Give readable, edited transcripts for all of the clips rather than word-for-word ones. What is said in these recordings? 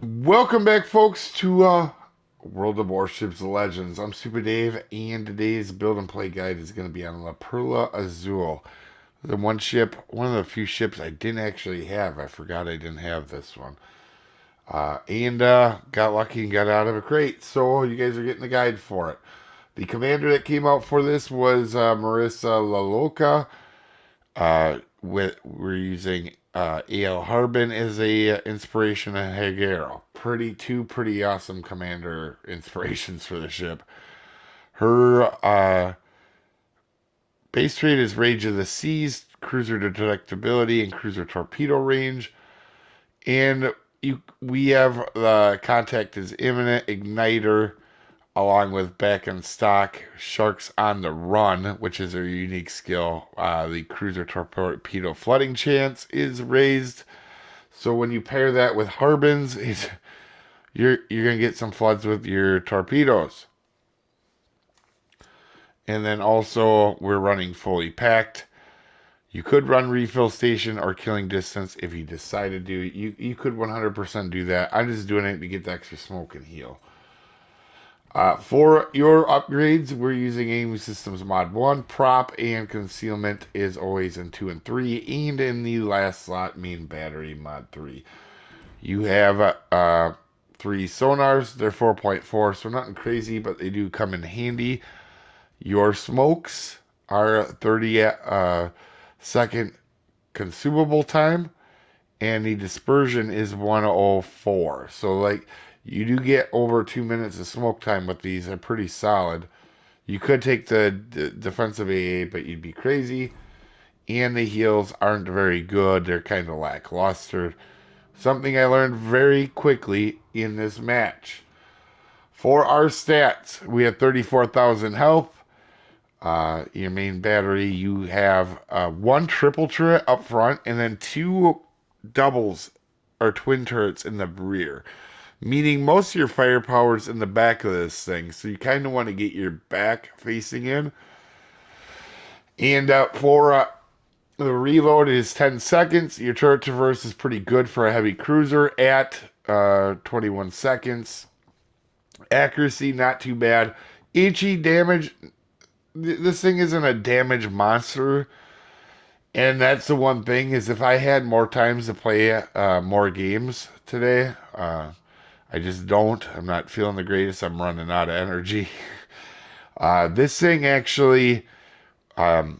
Welcome back, folks, to World of Warships Legends. I'm Soopa-Dave, and today's build and play guide is going to be on La Perla Azul. The one ship, one of the few ships I didn't actually have. I forgot I didn't have this one. And got lucky and got out of a crate, so you guys are getting the guide for it. The commander that came out for this was Marissa La Loca. We're using A.L. Harbin as a inspiration and Hagero. Two pretty awesome commander inspirations for the ship. Her base trait is Rage of the Seas, cruiser detectability, and cruiser torpedo range. And we have the contact is imminent, igniter, along with back in stock, Sharks on the Run, which is a unique skill. The cruiser torpedo flooding chance is raised. So when you pair that with Harbin's, you're gonna get some floods with your torpedoes. And then also we're running fully packed. You could run refill station or killing distance if you decide to do it. You could 100% do that. I'm just doing it to get the extra smoke and heal. For your upgrades, we're using Aiming Systems Mod 1. Prop and Concealment is always in 2 and 3. And in the last slot, Main Battery Mod 3. You have 3 sonars. They're 4.4, so nothing crazy, but they do come in handy. Your smokes are 30 second consumable time, and the dispersion is 104. So, like, you do get over 2 minutes of smoke time with these. They're pretty solid. You could take the defensive AA, but you'd be crazy. And the heals aren't very good. They're kind of lackluster. Something I learned very quickly in this match. For our stats, we have 34,000 health. Your main battery, you have one triple turret up front and then two doubles or twin turrets in the rear, meaning most of your firepower is in the back of this thing. So you kind of want to get your back facing in. And for the reload is 10 seconds. Your turret traverse is pretty good for a heavy cruiser at 21 seconds. Accuracy, not too bad. HE damage, this thing isn't a damage monster. And that's the one thing is if I had more times to play more games today, I just don't. I'm not feeling the greatest. I'm running out of energy. This thing actually, um,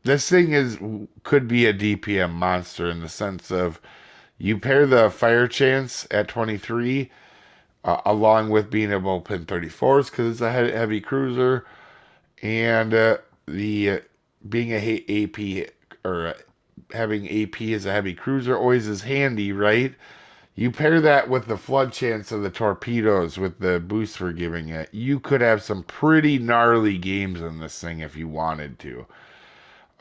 this thing is could be a DPM monster in the sense of you pair the fire chance at 23 along with being able to pin 34s because it's a heavy cruiser and the being a AP or having AP as a heavy cruiser always is handy, right? You pair that with the flood chance of the torpedoes with the boost we're giving it. You could have some pretty gnarly games in this thing if you wanted to.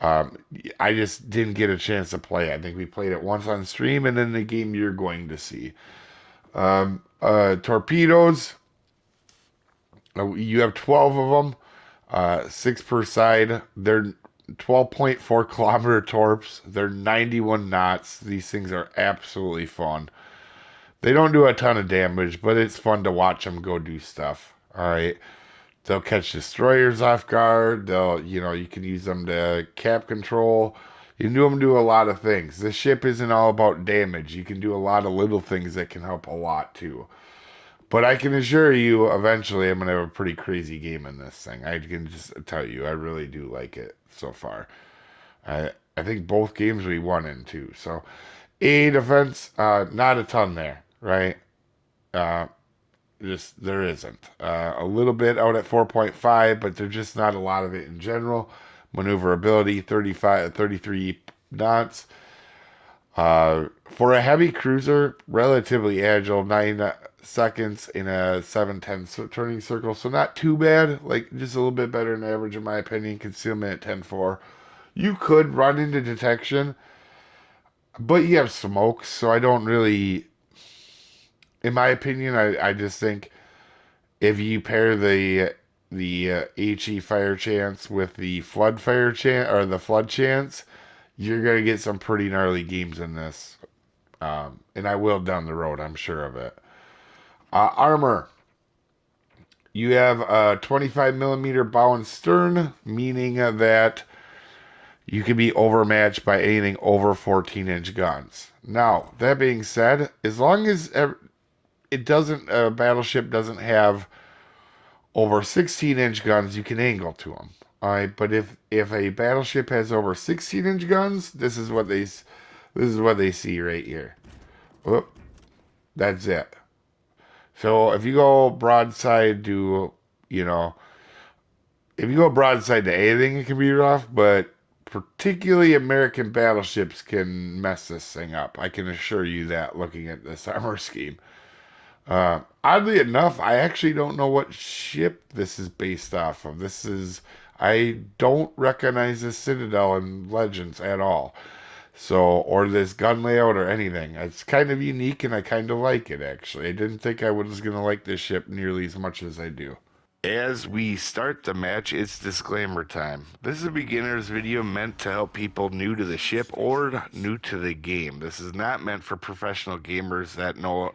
Um, I just didn't get a chance to play. I think we played it once on stream, and then the game you're going to see. Torpedoes, you have 12 of them, six per side. They're 12.4 kilometer torps. They're 91 knots. These things are absolutely fun. They don't do a ton of damage, but it's fun to watch them go do stuff. All right. They'll catch destroyers off guard. You can use them to cap control. You can do them do a lot of things. This ship isn't all about damage. You can do a lot of little things that can help a lot too. But I can assure you, eventually, I'm gonna have a pretty crazy game in this thing. I can just tell you, I really do like it so far. I think both games we won in two. So A defense, not a ton there, right? Uh, just there isn't. A little bit out at 4.5, but there's just not a lot of it in general. Maneuverability 35, 33 knots. For a heavy cruiser, relatively agile, 9 seconds in a 7-10 turning circle, so not too bad. Like just a little bit better than average in my opinion. Concealment at 10-4. You could run into detection, but you have smoke, so I don't really. In my opinion, I just think if you pair the HE fire chance with the flood fire chance or the flood chance, you're gonna get some pretty gnarly games in this. And I will down the road, I'm sure of it. Armor. You have a 25 millimeter bow and stern, meaning that you can be overmatched by anything over 14-inch guns. Now, that being said, as long as it doesn't, a battleship doesn't have over 16-inch guns, you can angle to them. All right, but if a battleship has over 16-inch guns, this is what they see right here. Whoop, that's it. So if you go broadside to, you know, if you go broadside to anything, it can be rough, but particularly American battleships can mess this thing up. I can assure you that looking at this armor scheme. Oddly enough, I actually don't know what ship this is based off of. I don't recognize this Citadel in Legends at all. So, or this gun layout or anything. It's kind of unique and I kind of like it actually. I didn't think I was going to like this ship nearly as much as I do. As we start the match, it's disclaimer time. This is a beginner's video meant to help people new to the ship or new to the game. This is not meant for professional gamers that know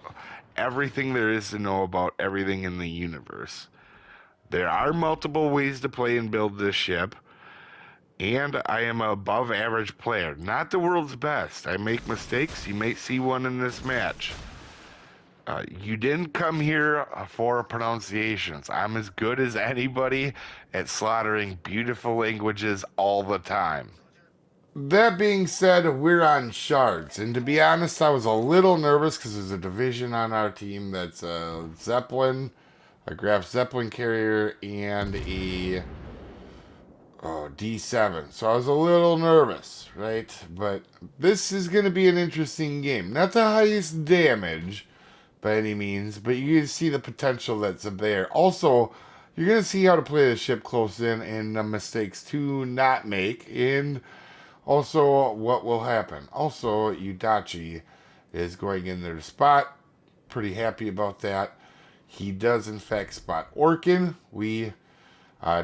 everything there is to know about everything in the universe. There are multiple ways to play and build this ship, and I am an above average player, not the world's best. I make mistakes, you may see one in this match. You didn't come here for pronunciations. I'm as good as anybody at slaughtering beautiful languages all the time. That being said, we're on shards. And to be honest, I was a little nervous because there's a division on our team that's a Zeppelin, a Graf Zeppelin carrier, and a D7. So I was a little nervous, right? But this is going to be an interesting game. Not the highest damage by any means, but you can see the potential that's there. Also, you're going to see how to play the ship close in and the mistakes to not make, and also what will happen. Also, Udachi is going in there to spot. Pretty happy about that. He does, in fact, spot Orkin. We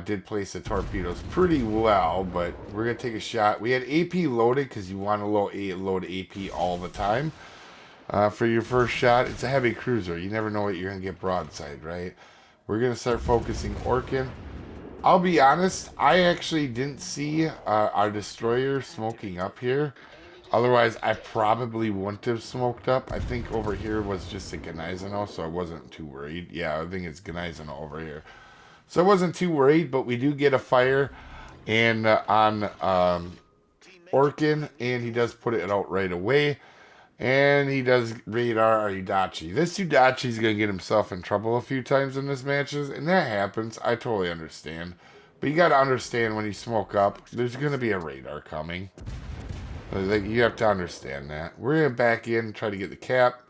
did place the torpedoes pretty well, but we're going to take a shot. We had AP loaded because you want to load AP all the time. For your first shot, it's a heavy cruiser. You never know what you're going to get broadside, right? We're going to start focusing Orkin. I'll be honest, I actually didn't see our destroyer smoking up here. Otherwise, I probably wouldn't have smoked up. I think over here was just a Gneisenau, so I wasn't too worried. Yeah, I think it's Gneisenau over here. So I wasn't too worried, but we do get a fire and on Orkin, and he does put it out right away. And he does radar our Udachi. This Udachi is going to get himself in trouble a few times in this matches, and that happens. I totally understand. But you got to understand when you smoke up, there's going to be a radar coming. Like, you have to understand that. We're going to back in and try to get the cap.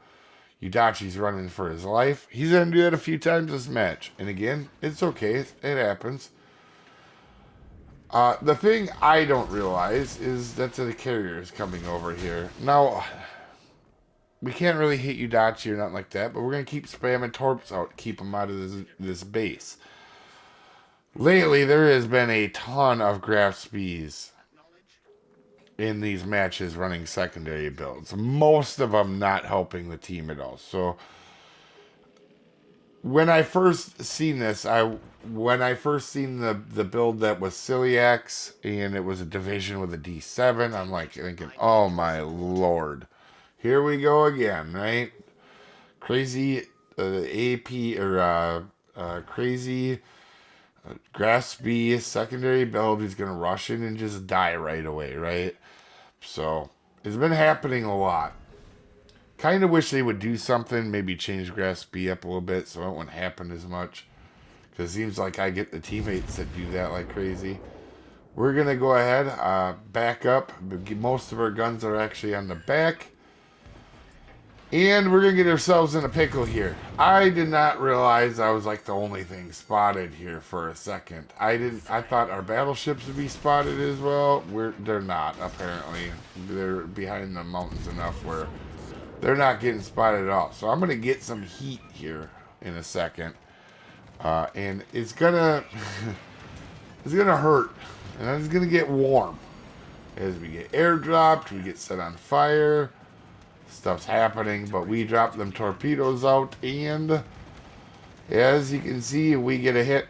Udachi's running for his life. He's going to do that a few times this match. And again, it's okay. It happens. The thing I don't realize is that the carrier is coming over here. Now, we can't really hit Udachi or nothing like that, but we're going to keep spamming torps out to keep him out of this base. Lately, there has been a ton of Graf Spees in these matches running secondary builds. Most of them not helping the team at all. So, when I first seen this, when I first seen the build that was Celiacs, and it was a division with a D7, I'm like thinking, oh my lord. Here we go again, right? Crazy AP or crazy Grasp B secondary build who's going to rush in and just die right away, right? So it's been happening a lot. Kind of wish they would do something, maybe change Grasp B up a little bit so it wouldn't happen as much. Because it seems like I get the teammates that do that like crazy. We're going to go ahead, back up. Most of our guns are actually on the back. And we're going to get ourselves in a pickle here. I did not realize I was like the only thing spotted here for a second. I thought our battleships would be spotted as well. They're not, apparently. They're behind the mountains enough where they're not getting spotted at all. So I'm going to get some heat here in a second. And it's going to it's going to hurt. And it's going to get warm. As we get airdropped, we get set on fire. stuff's happening, but we drop them torpedoes out, and as you can see, we get a hit,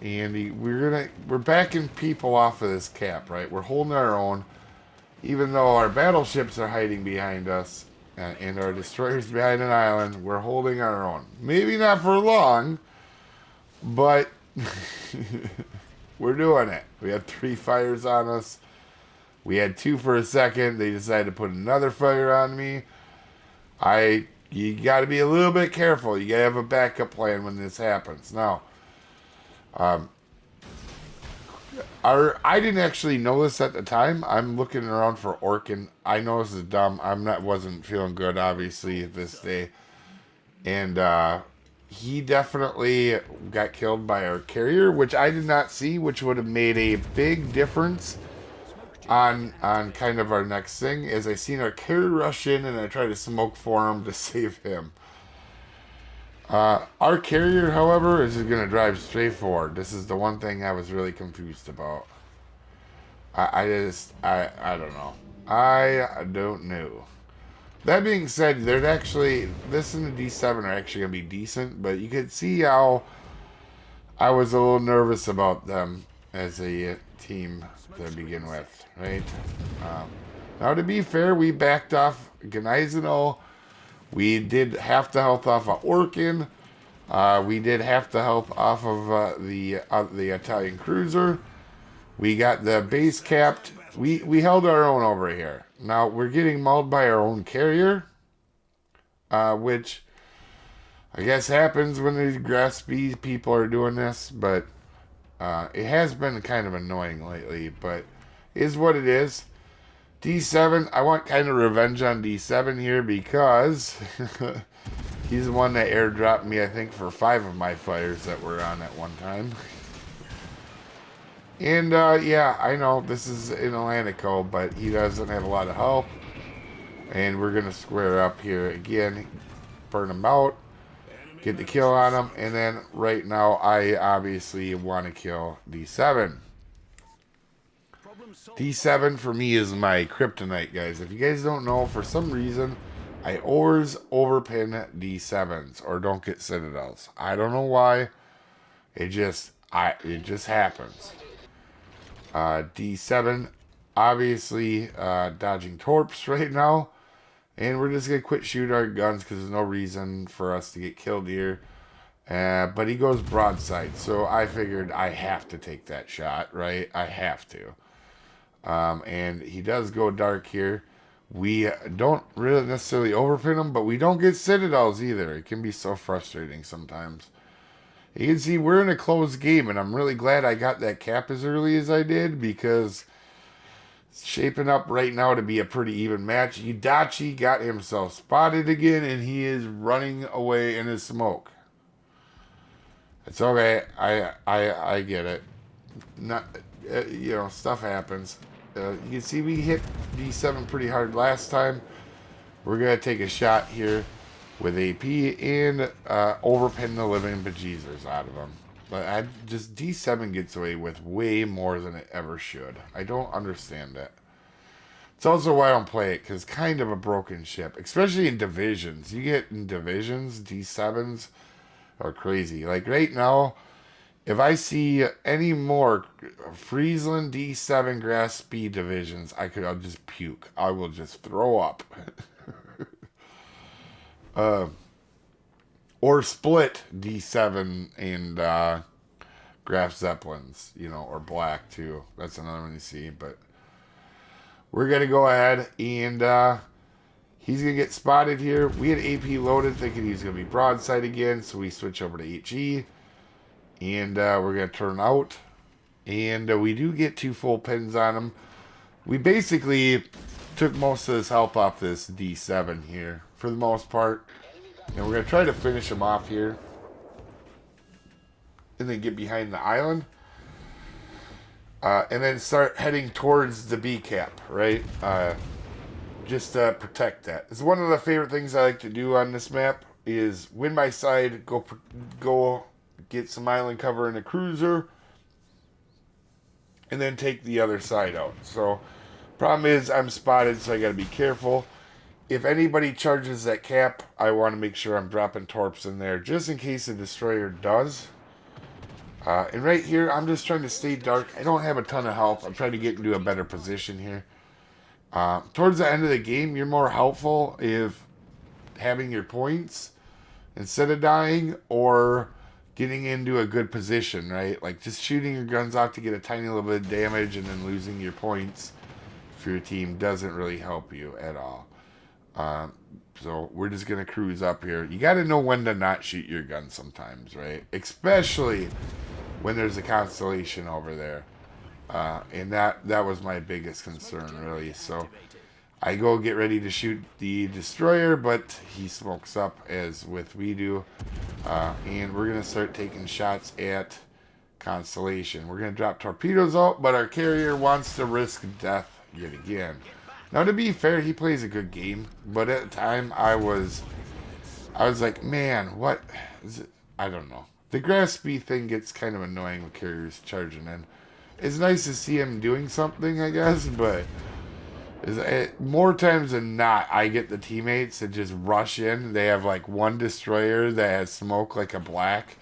and we're backing people off of this cap, right? We're holding our own, even though our battleships are hiding behind us, and our destroyers behind an island. We're holding our own. Maybe not for long, but we're doing it. We have 3 fires on us. We had 2 for a second. They decided to put another fire on me. You got to be a little bit careful. You got to have a backup plan when this happens. Now, I didn't actually know this at the time. I'm looking around for Orkin. I know this is dumb. Wasn't feeling good, obviously, this day. And he definitely got killed by our carrier, which I did not see, which would have made a big difference on kind of our next thing. As I seen our carrier rush in, and I tried to smoke for him to save him. Our carrier, however, is going to drive straight forward. This is the one thing I was really confused about. I don't know. I don't know. That being said, this and the D7 are actually going to be decent, but you could see how I was a little nervous about them as a team to begin with, right? Now, to be fair, we backed off Gneisenau. We did half the health off of Orkin. We did half the health off of the Italian cruiser. We got the base capped. We held our own over here. Now, we're getting mauled by our own carrier, which I guess happens when these grass speed people are doing this, but it has been kind of annoying lately, but is what it is. D7, I want kind of revenge on D7 here because he's the one that airdropped me, I think, for 5 of my fires that were on at one time. And, yeah, I know this is in Atlantico, but he doesn't have a lot of help. And we're going to square up here again, burn him out, get the kill on him, and then right now I obviously want to kill D7. D7 for me is my kryptonite, guys. If you guys don't know, for some reason, I always overpin D7s or don't get citadels. I don't know why. It just happens. D7, obviously dodging torps right now. And we're just going to quit shooting our guns because there's no reason for us to get killed here. But he goes broadside. So I figured I have to take that shot, right? I have to. And he does go dark here. We don't really necessarily overpin him, but we don't get citadels either. It can be so frustrating sometimes. You can see we're in a close game, and I'm really glad I got that cap as early as I did because it's shaping up right now to be a pretty even match. Itachi got himself spotted again, and he is running away in his smoke. It's okay. I get it. Not, stuff happens. You can see we hit D7 pretty hard last time. We're going to take a shot here with AP and overpin the living bejesus out of him. But D7 gets away with way more than it ever should. I don't understand it. It's also why I don't play it, because it's kind of a broken ship. Especially in divisions. You get in divisions, D7s are crazy. Like right now, if I see any more Friesland D7 grass speed divisions, I'll just puke. I will just throw up. Or split D7 and Graf Zeppelins, or black too. That's another one you see. But we're going to go ahead and he's going to get spotted here. We had AP loaded thinking he's going to be broadside again. So we switch over to HE. And we're going to turn out. And we do get 2 full pins on him. We basically took most of his health off this D7 here, for the most part. And we're going to try to finish him off here. And then get behind the island. And then start heading towards the B cap, right? Just to protect that. It's one of the favorite things I like to do on this map is win my side, go get some island cover in a cruiser, and then take the other side out. So, problem is I'm spotted, so I got to be careful. if anybody charges that cap, I want to make sure I'm dropping torps in there, just in case the destroyer does. And right here, I'm just trying to stay dark. I don't have a ton of health. I'm trying to get into a better position here. Towards the end of the game, you're more helpful if having your points instead of dying, or getting into a good position, right? Like just shooting your guns off to get a tiny little bit of damage and then losing your points for your team doesn't really help you at all. So we're just going to cruise up here. You got to know when to not shoot your gun sometimes, right? Especially when there's a constellation over there. And that was my biggest concern, really. So I go get ready to shoot the destroyer, but he smokes up as with we do. And we're going to start taking shots at constellation. We're going to drop torpedoes out, but our carrier wants to risk death yet again. Now, to be fair, he plays a good game, but at the time I was like, man, what is it? I don't know. The grass speed thing gets kind of annoying with carriers charging in. It's nice to see him doing something, I guess, but more times than not, I get the teammates that just rush in. They have like one destroyer that has smoke like a black,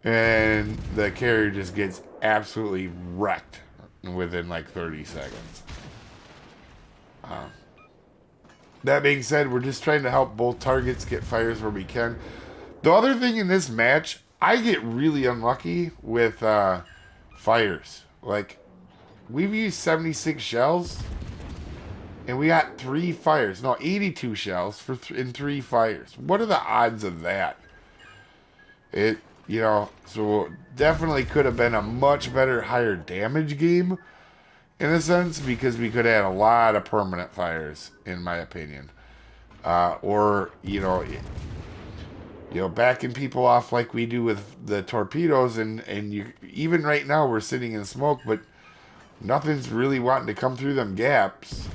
and the carrier just gets absolutely wrecked within like 30 seconds. That being said, we're just trying to help both targets get fires where we can. The other thing in this match, I get really unlucky with fires. Like, we've used 76 shells, and we got 3 fires. No, 82 shells in 3 fires. What are the odds of that? So definitely could have been a much better, higher damage game, in a sense, because we could have had a lot of permanent fires, in my opinion. Or backing people off like we do with the torpedoes, and even right now we're sitting in smoke, but nothing's really wanting to come through them gaps.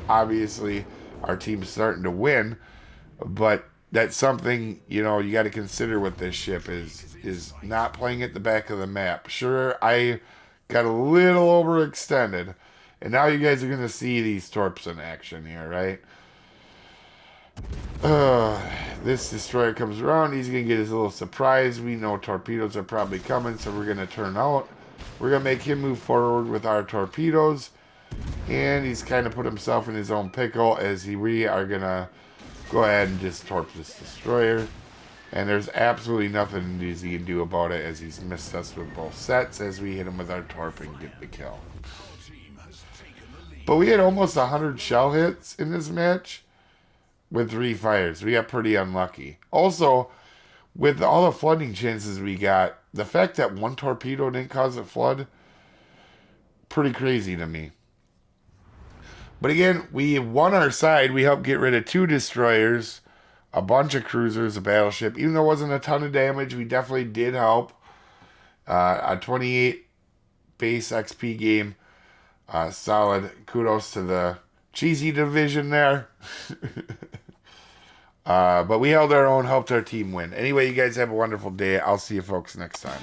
Obviously our team's starting to win, but that's something you got to consider with this ship is not playing at the back of the map. Sure, I got a little overextended, and now you guys are going to see these torps in action here, right? This destroyer comes around. He's going to get his little surprise. We know torpedoes are probably coming, so we're going to turn out. We're going to make him move forward with our torpedoes, and he's kind of put himself in his own pickle as we are going to go ahead and just torp this destroyer. And there's absolutely nothing he can do about it, as he's missed us with both sets as we hit him with our torp and get the kill. But we had almost 100 shell hits in this match with 3 fires. We got pretty unlucky. Also, with all the flooding chances we got, the fact that 1 torpedo didn't cause a flood, pretty crazy to me. But again, we won our side. We helped get rid of 2 destroyers, a bunch of cruisers, a battleship. Even though it wasn't a ton of damage, we definitely did help. A 28 base XP game. Solid. Kudos to the cheesy division there. But we held our own, helped our team win. Anyway, you guys have a wonderful day. I'll see you folks next time.